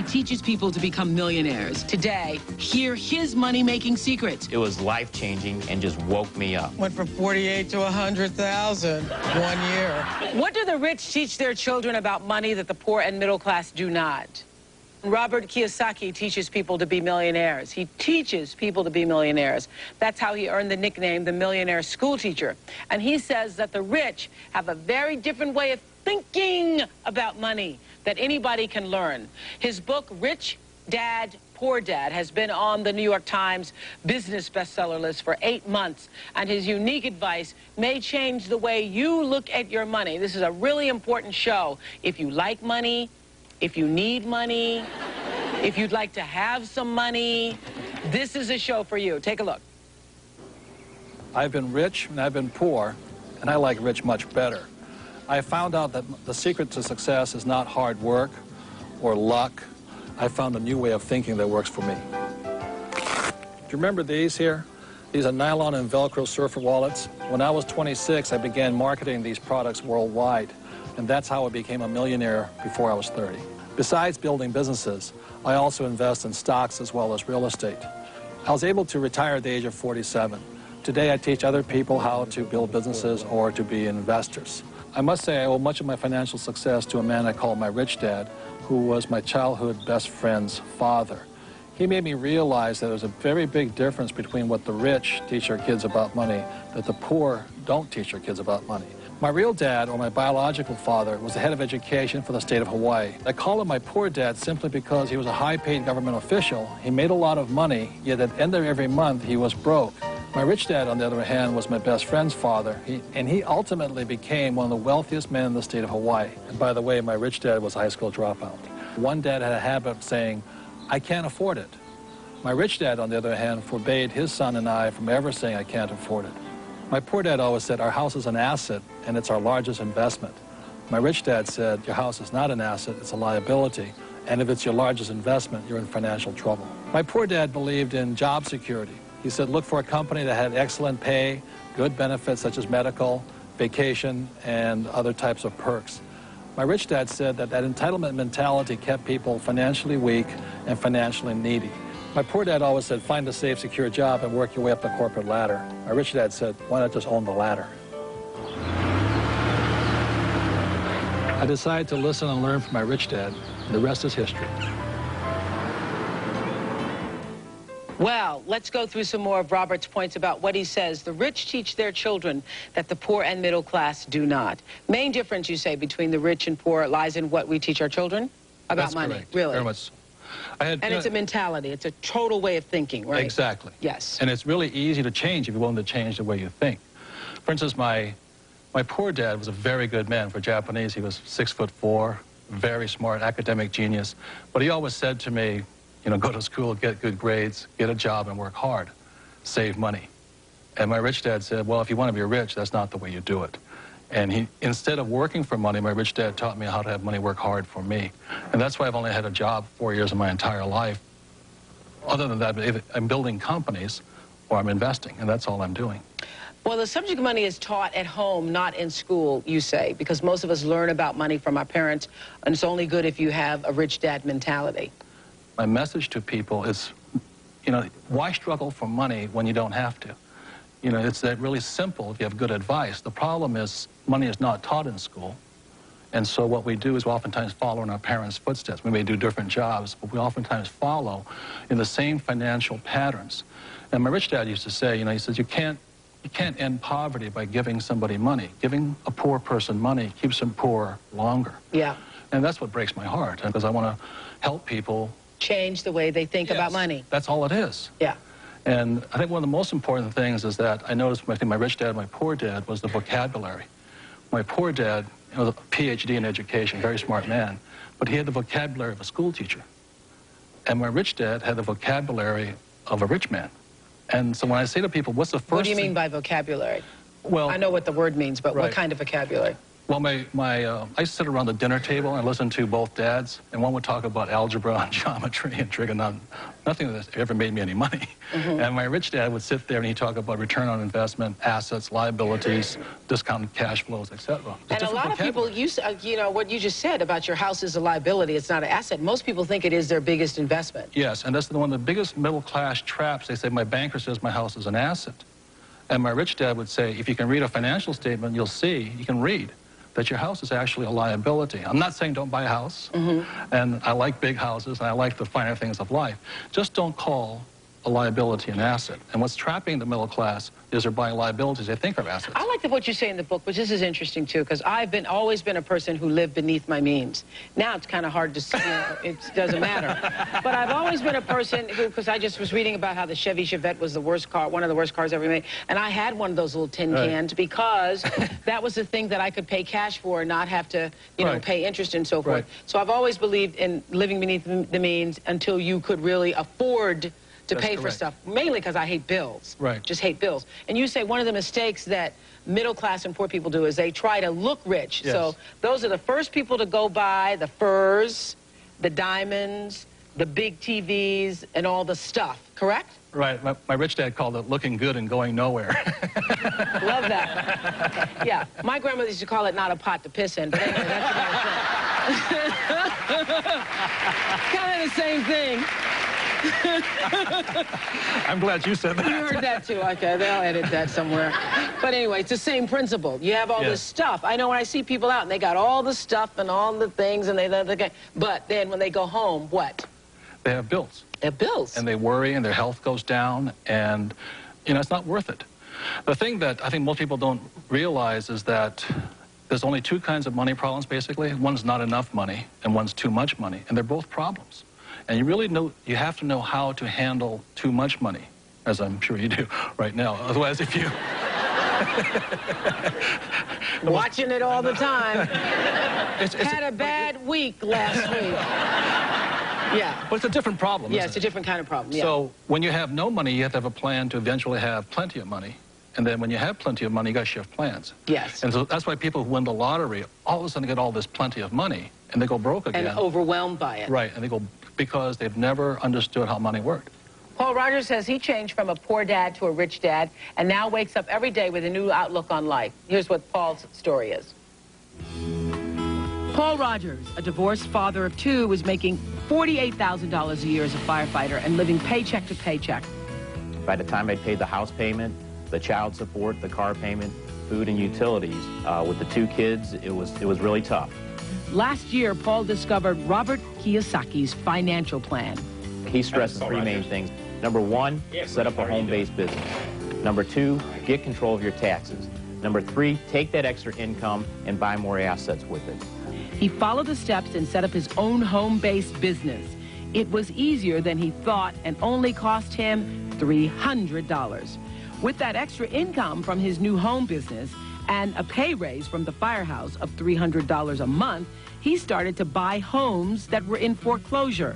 teaches people to become millionaires. Today, hear his money-making secrets. It was life-changing and just woke me up. Went from 48 to 100,000 1 year. What do the rich teach their children about money that the poor and middle class do not? Robert Kiyosaki teaches people to be millionaires. He teaches people to be millionaires. That's how he earned the nickname the millionaire school teacher. And he says that the rich have a very different way of thinking about money that anybody can learn. His book, Rich Dad, Poor Dad, has been on the New York Times business bestseller list for 8 months, and his unique advice may change the way you look at your money. This is a really important show. If you like money, if you need money, if you'd like to have some money, this is a show for you. Take a look. I've been rich and I've been poor, and I like rich much better. I found out that the secret to success is not hard work or luck. I found a new way of thinking that works for me. Do you remember these here? These are nylon and Velcro surfer wallets. When I was 26, I began marketing these products worldwide, and that's how I became a millionaire before I was 30. Besides building businesses, I also invest in stocks as well as real estate. I was able to retire at the age of 47. Today, I teach other people how to build businesses or to be investors. I must say I owe much of my financial success to a man I call my rich dad, who was my childhood best friend's father. He made me realize that there's a very big difference between what the rich teach their kids about money, that the poor don't teach their kids about money. My real dad, or my biological father, was the head of education for the state of Hawaii. I call him my poor dad simply because he was a high-paid government official. He made a lot of money, yet at the end of every month he was broke. My rich dad, on the other hand, was my best friend's father, and he ultimately became one of the wealthiest men in the state of Hawaii. And by the way, my rich dad was a high school dropout. One dad had a habit of saying, "I can't afford it." My rich dad, on the other hand, forbade his son and I from ever saying, "I can't afford it." My poor dad always said, "Our house is an asset, and it's our largest investment." My rich dad said, "Your house is not an asset, it's a liability, and if it's your largest investment, you're in financial trouble." My poor dad believed in job security. He said, look for a company that had excellent pay, good benefits such as medical, vacation, and other types of perks. My rich dad said that entitlement mentality kept people financially weak and financially needy. My poor dad always said, find a safe, secure job and work your way up the corporate ladder. My rich dad said, why not just own the ladder? I decided to listen and learn from my rich dad, and the rest is history. Well, let's go through some more of Robert's points about what he says. The rich teach their children that the poor and middle class do not. Main difference, you say, between the rich and poor lies in what we teach our children about That's money. Correct. Really? Very much. And it's a mentality. It's a total way of thinking, right? Exactly. Yes. And it's really easy to change if you're willing to change the way you think. For instance, my poor dad was a very good man. For Japanese, he was 6'4", very smart, academic genius. But he always said to me, you know, go to school, get good grades, get a job, and work hard. Save money. And my rich dad said, well, if you want to be rich, that's not the way you do it. And instead of working for money, my rich dad taught me how to have money work hard for me. And that's why I've only had a job 4 years of my entire life. Other than that, I'm building companies or I'm investing, and that's all I'm doing. Well, the subject of money is taught at home, not in school, you say, because most of us learn about money from our parents, and it's only good if you have a rich dad mentality. My message to people is, you know, why struggle for money when you don't have to? You know, it's that really simple if you have good advice. The problem is money is not taught in school. And so what we do is we oftentimes follow in our parents' footsteps. We may do different jobs, but we oftentimes follow in the same financial patterns. And my rich dad used to say, you know, he says, you can't end poverty by giving somebody money. Giving a poor person money keeps them poor longer. Yeah. And that's what breaks my heart, because I want to help people change the way they think about money. That's all it is. Yeah. And I think one of the most important things is that I noticed between my rich dad and my poor dad was the vocabulary. My poor dad was a PhD in education, very smart man, but he had the vocabulary of a school teacher. And my rich dad had the vocabulary of a rich man. And so when I say to people, what's the first What do you mean by vocabulary? Well, I know what the word means, but right. what kind of vocabulary? Well, I used to sit around the dinner table and listen to both dads, and one would talk about algebra and geometry and trigonometry. Nothing that ever made me any money. And my rich dad would sit there and he'd talk about return on investment, assets, liabilities, discounted cash flows, etc. And a lot of people, you know, what you just said about your house is a liability, it's not an asset. Most people think it is their biggest investment. Yes, and that's one of the biggest middle-class traps. They say, my banker says my house is an asset. And my rich dad would say, if you can read a financial statement, you'll see, you can read that your house is actually a liability. I'm not saying don't buy a house, and I like big houses, and I like the finer things of life. Just don't call a liability an asset. And what's trapping the middle class is they're buying liabilities they think are assets. I like what you say in the book, but this is interesting too, because I've always been a person who lived beneath my means. Now it's kind of hard to see, it doesn't matter. But I've always been a person who, because I just was reading about how the Chevy Chevette was the worst car, one of the worst cars ever made, and I had one of those little tin cans because that was the thing that I could pay cash for and not have to, you know, pay interest and so forth. So I've always believed in living beneath the means until you could really afford to pay for stuff, mainly because I hate bills. Just hate bills. And you say one of the mistakes that middle class and poor people do is they try to look rich. So those are the first people to go buy the furs, the diamonds, the big TVs, and all the stuff, correct? Right. My rich dad called it looking good and going nowhere. Love that. Yeah. My grandmother used to call it not a pot to piss in, but anyway, that's another thing. Kind of the same thing. I'm glad you said that. You heard that too. Okay, they'll edit that somewhere. But anyway, it's the same principle. You have all this stuff. I know when I see people out and they got all the stuff and all the things and but then when they go home, what? They have bills. They have bills. And they worry and their health goes down and, you know, it's not worth it. The thing that I think most people don't realize is that there's only two kinds of money problems, basically. One's not enough money and one's too much money, and they're both problems. And you really you have to know how to handle too much money, as I'm sure you do right now. Otherwise, if you... Watching it all the time. Had a bad week last week. Yeah. But it's a different problem, Yeah, it's a different kind of problem, So when you have no money, you have to have a plan to eventually have plenty of money. And then when you have plenty of money, you got to shift plans. Yes. And so that's why people who win the lottery all of a sudden get all this plenty of money, and they go broke again. And overwhelmed by it. Right, and they go because they've never understood how money worked. Paul Rogers says he changed from a poor dad to a rich dad and now wakes up every day with a new outlook on life. Here's what Paul's story is. Paul Rogers, a divorced father of two, was making $48,000 a year as a firefighter and living paycheck to paycheck. By the time I paid the house payment, the child support, the car payment, food and utilities, with the two kids, it was really tough. Last year, Paul discovered Robert Kiyosaki's financial plan. He stresses three main things. Number one, set up a home-based business. Number two, get control of your taxes. Number three, take that extra income and buy more assets with it. He followed the steps and set up his own home-based business. It was easier than he thought and only cost him $300. With that extra income from his new home business and a pay raise from the firehouse of $300 a month, he started to buy homes that were in foreclosure.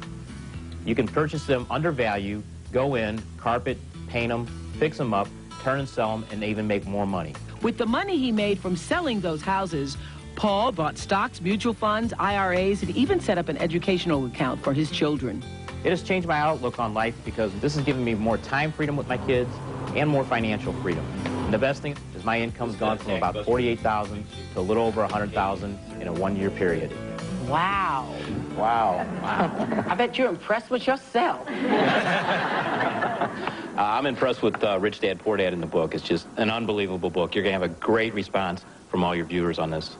You can purchase them under value, go in, carpet, paint them, fix them up, turn and sell them, and even make more money. With the money he made from selling those houses, Paul bought stocks, mutual funds, IRAs, and even set up an educational account for his children. It has changed my outlook on life because this has given me more time freedom with my kids and more financial freedom. And the best thing is my income's gone from about $48,000 to a little over $100,000 in a one-year period. Wow. Wow. I bet you're impressed with yourself. I'm impressed with Rich Dad, Poor Dad in the book. It's just an unbelievable book. You're going to have a great response from all your viewers on this.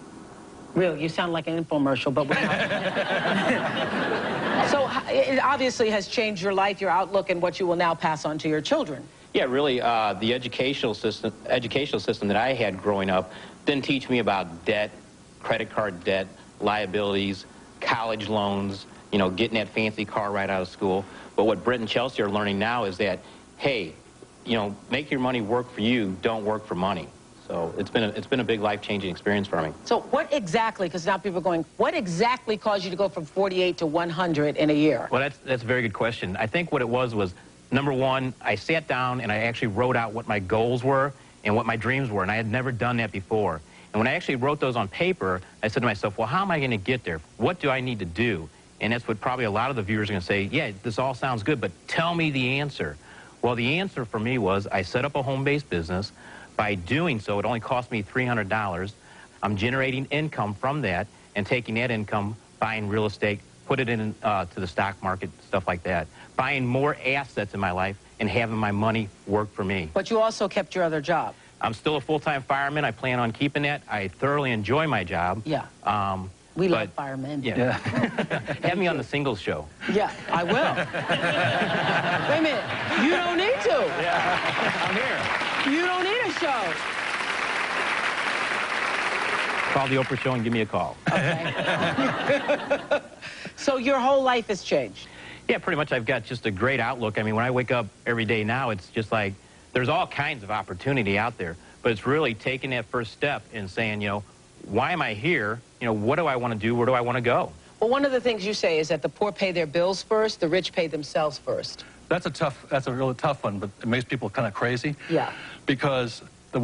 Really, you sound like an infomercial, but we're not. So it obviously has changed your life, your outlook, and what you will now pass on to your children. Yeah, really, the educational system that I had growing up didn't teach me about debt, credit card debt, liabilities, college loans, you know, getting that fancy car right out of school. But what Britt and Chelsea are learning now is that, hey, you know, make your money work for you, don't work for money. So it's been a big life-changing experience for me. So what exactly, because now people are going, what exactly caused you to go from 48 to 100 in a year? Well, that's a very good question. I think what it was, number one, I sat down and I actually wrote out what my goals were and what my dreams were, and I had never done that before. And when I actually wrote those on paper, I said to myself, well, how am I going to get there? What do I need to do? And that's what probably a lot of the viewers are going to say, yeah, this all sounds good, but tell me the answer. Well, the answer for me was I set up a home-based business. By doing so, it only cost me $300. I'm generating income from that and taking that income, buying real estate, put it in to the stock market, stuff like that. Buying more assets in my life and having my money work for me. But you also kept your other job. I'm still a full-time fireman. I plan on keeping that. I thoroughly enjoy my job. Yeah. We love firemen. Yeah. Have me on the singles show. Yeah, I will. Wait a minute. You don't need to. Yeah. I'm here. You don't need a show. Call the Oprah show and give me a call. Okay. So your whole life has changed? Yeah, pretty much. I've got just a great outlook. I mean, when I wake up every day now, it's just like there's all kinds of opportunity out there. But it's really taking that first step and saying, you know, why am I here? You know, what do I want to do? Where do I want to go? Well, one of the things you say is that the poor pay their bills first, the rich pay themselves first. That's a really tough one, but it makes people kind of crazy. Yeah. Because, the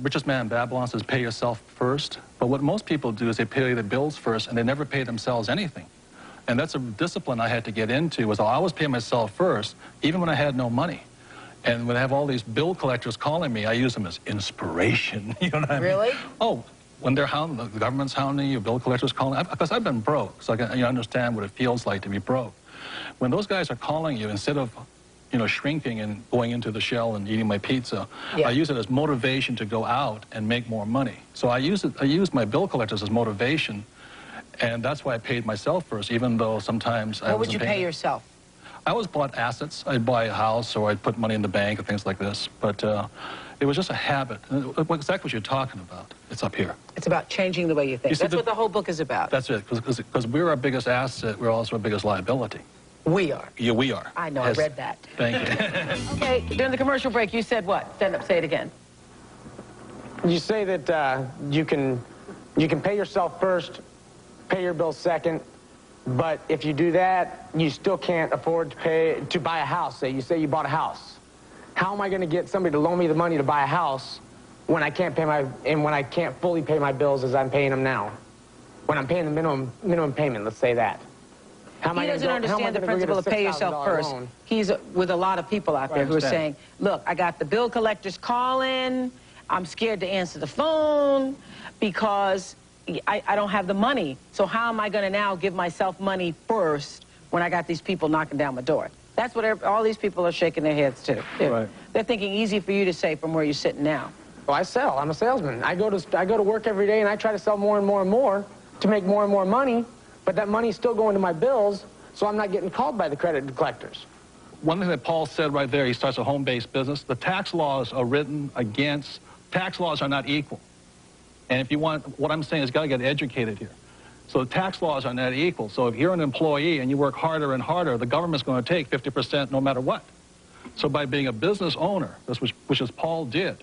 richest man in Babylon says pay yourself first. But what most people do is they pay their bills first and they never pay themselves anything. And that's a discipline I had to get into, was I always pay myself first, even when I had no money. And when I have all these bill collectors calling me, I use them as inspiration. You know what I mean? Really? Oh, when they're hounding, the government's hounding you, bill collectors calling, because I've been broke, so I can understand what it feels like to be broke. When those guys are calling you, instead of, shrinking and going into the shell and eating my pizza, yeah, I use it as motivation to go out and make more money. So I use my bill collectors as motivation, and that's why I paid myself first, even though sometimes I wasn't. What would you pay yourself? I always bought assets. I'd buy a house, or I'd put money in the bank and things like this. But it was just a habit. Exactly what you're talking about. It's up here. It's about changing the way you think. That's what the whole book is about. That's it. Because we're our biggest asset, we're also our biggest liability. We are. Yeah, we are. I know. I read that. Thank you. Okay. During the commercial break, you said what? Stand up. Say it again. You say that you can pay yourself first, pay your bills second. But if you do that, you still can't afford to buy a house. Say you bought a house. How am I going to get somebody to loan me the money to buy a house when I can't when I can't fully pay my bills as I'm paying them now? When I'm paying the minimum payment, let's say that. He doesn't understand the principle of pay yourself first. He's with a lot of people out there who are saying, look, I got the bill collectors calling. I'm scared to answer the phone because I don't have the money. So how am I going to now give myself money first when I got these people knocking down my door? That's what all these people are shaking their heads to. Right. They're thinking easy for you to say from where you're sitting now. Well, I sell. I'm a salesman. I go to work every day and I try to sell more and more and more to make more and more money, but that money's still going to my bills, so I'm not getting called by the credit collectors. One thing that Paul said right there, he starts a home-based business. The tax laws are written against, tax laws are not equal. And if you want, what I'm saying is, got to get educated here. So the tax laws are not equal. So if you're an employee and you work harder and harder, the government's going to take 50% no matter what. So by being a business owner, which is Paul did,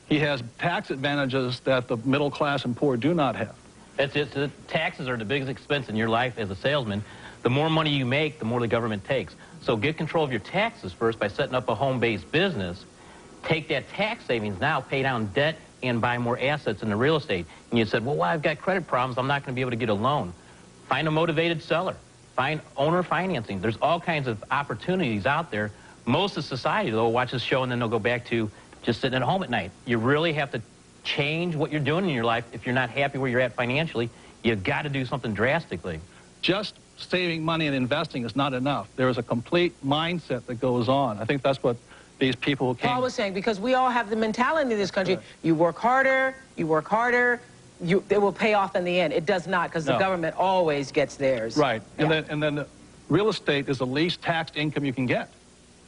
he has tax advantages that the middle class and poor do not have. The taxes are the biggest expense in your life as a salesman. The more money you make, the more the government takes. So get control of your taxes first by setting up a home-based business. Take that tax savings now, pay down debt, and buy more assets in the real estate. And you said, well, I've got credit problems. I'm not going to be able to get a loan. Find a motivated seller. Find owner financing. There's all kinds of opportunities out there. Most of society, though, will watch this show and then they'll go back to just sitting at home at night. You really have to change what you're doing in your life. If you're not happy where you're at financially, you've got to do something drastically. Just saving money and investing is not enough. There is a complete mindset that goes on. I think that's what these people who came... Paul was saying, because we all have the mentality in this country, right, you work harder, it will pay off in the end. It does not, because the government always gets theirs. Right, yeah. and then real estate is the least taxed income you can get.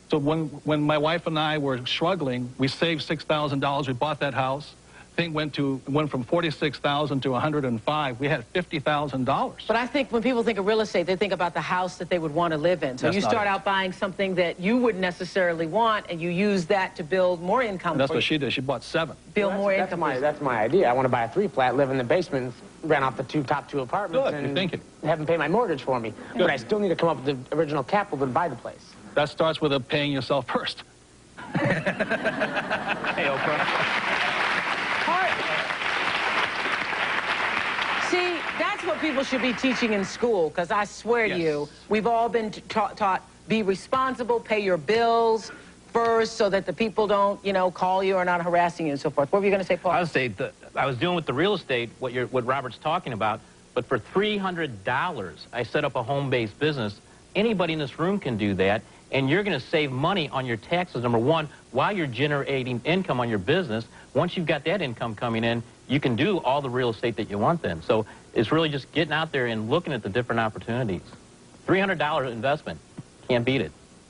So when my wife and I were struggling, we saved $6,000, we bought that house. Thing went from $46,000 to $105,000. We had $50,000. But I think when people think of real estate, they think about the house that they would want to live in. So you start out buying something that you wouldn't necessarily want, and you use that to build more income. And that's what she did. She bought 7. Build more income. That's my idea. I want to buy a 3-flat, live in the basement, rent off the top two apartments, and have them pay my mortgage for me. Good. But I still need to come up with the original capital to buy the place. That starts with paying yourself first. Hey, Oprah. what people should be teaching in school, because I swear to you, we've all been taught be responsible, pay your bills first so that the people don't, you know, call you or not harassing you and so forth. What were you going to say, Paul? I would say that I was dealing with the real estate, what Robert's talking about, but for $300, I set up a home-based business. Anybody in this room can do that, and you're going to save money on your taxes, number one, while you're generating income on your business. Once you've got that income coming in, you can do all the real estate that you want then. So it's really just getting out there and looking at the different opportunities. $300 investment, can't beat it.